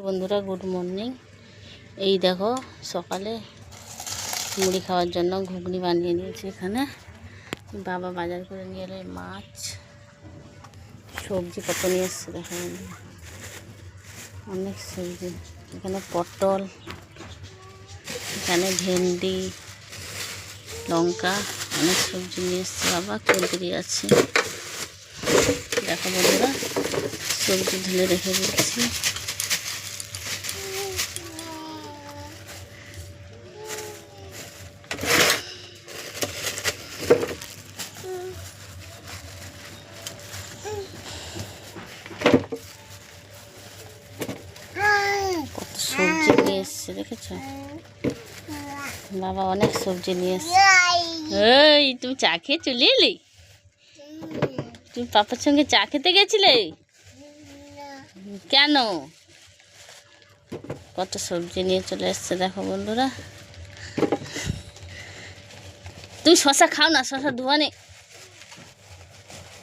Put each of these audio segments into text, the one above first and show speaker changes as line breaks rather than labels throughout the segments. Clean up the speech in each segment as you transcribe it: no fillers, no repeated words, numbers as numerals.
বন্ধুরা good morning. এই দেখো সকালে মুড়ি খাওয়ার জন্য ঘুগনি বানিয়ে নিয়েছি। এখানে বাবা বাজার করে নিয়ে এলো মাছ, সবজি কত নিয়ে এসছে দেখো, অনেক সবজি। এখানে পটল, এখানে ভেন্ডি, লঙ্কা, অনেক সবজি নিয়ে এসছে বাবা। কুঁদরি আছে দেখো বন্ধুরা, সবজি ধুয়ে রেখে দিচ্ছি। কত সবজি নিয়ে এসছে দেখেছো বাবা, অনেক সবজি নিয়ে এসছে। এই তুমি চা খেয়ে চলে এলি? তুমি পাপার সঙ্গে চা খেতে গেছিলে? কেন? কত সবজি নিয়ে চলে এসছে দেখো বন্ধুরা। তুমি শশা খাও না, শশা ধোয়া নেই,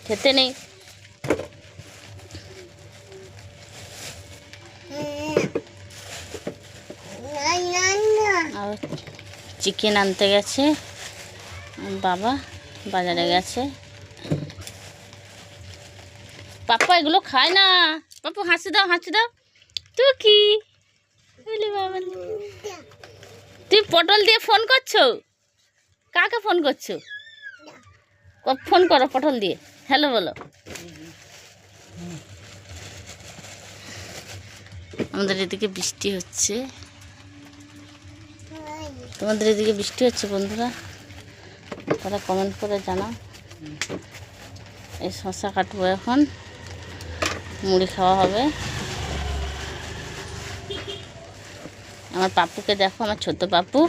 খেতে নেই। আর চিকেন আনতে গেছে বাবা, বাজারে গেছে। পাপা এগুলো খায় না। পাপু হাসি দাও, হাসি দাও। তুই কি বাবা, তুই পটল দিয়ে ফোন করছো? কাকে ফোন করছো? ফোন করো পটল দিয়ে, হ্যালো বলো। আমাদের এদিকে বৃষ্টি হচ্ছে, তোমাদের এদিকে বৃষ্টি হচ্ছে বন্ধুরা? তারা কমেন্ট করে জানাও। এই শসা কাটবো, এখন মুড়ি খাওয়া হবে। আমার পাপ্পুকে দেখো, আমার ছোট পাপ্পু।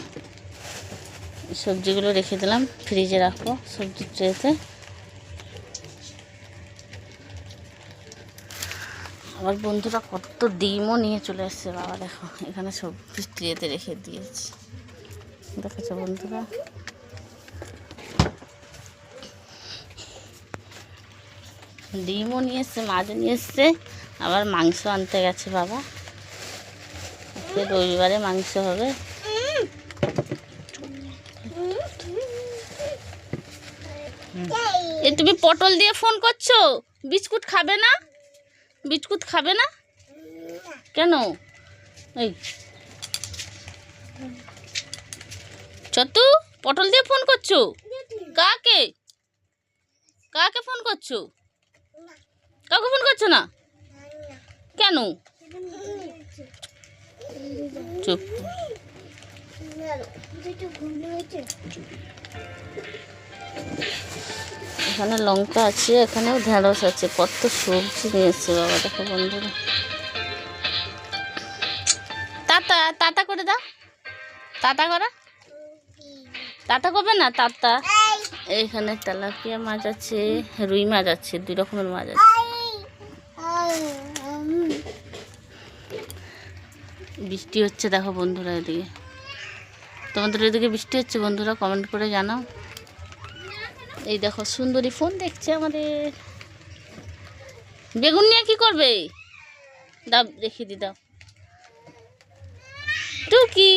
সবজিগুলো রেখে দিলাম, ফ্রিজে রাখবো সবজির ট্রেতে। আবার বন্ধুরা কত ডিমও নিয়ে চলে এসছে বাবা, দেখো এখানে সবজি ট্রেতে রেখে দিয়েছি, দেখেছো বন্ধুরা। ডিমও নিয়ে এসছে, মাছও নিয়ে এসছে, আবার মাংস আনতে গেছে বাবা। রবিবারে মাংস হবে। এ তুমি পটল দিয়ে ফোন করছো? বিস্কুট খাবে না? বিস্কুট খাবে না কেন? এই চতু, পটল দিয়ে ফোন করছো? কাকে? কাকে ফোন করছো? কাউকে ফোন করছো না কেন? চুপ। এখানে লঙ্কা আছে, এখানেও ঢেঁড়স আছে, কত সবজি নিয়ে এসছে বাবা দেখো বন্ধুরা। তাতা তাতা করে দাও, তাতা করা, তাতা করবে না তাতা। এখানে তেলাপিয়া মাছ আছে, রুই মাছ আছে, 2 রকমের মাছ আছে। বৃষ্টি হচ্ছে দেখো বন্ধুরা এদিকে। তোমাদের এদিকে বৃষ্টি হচ্ছে বন্ধুরা? কমেন্ট করে জানাও। এই দেখো সুন্দরী ফোন দেখছে আমাদের। বেগুন নিয়ে কি করবে? দাও, রেখে দি, দাও। টুকি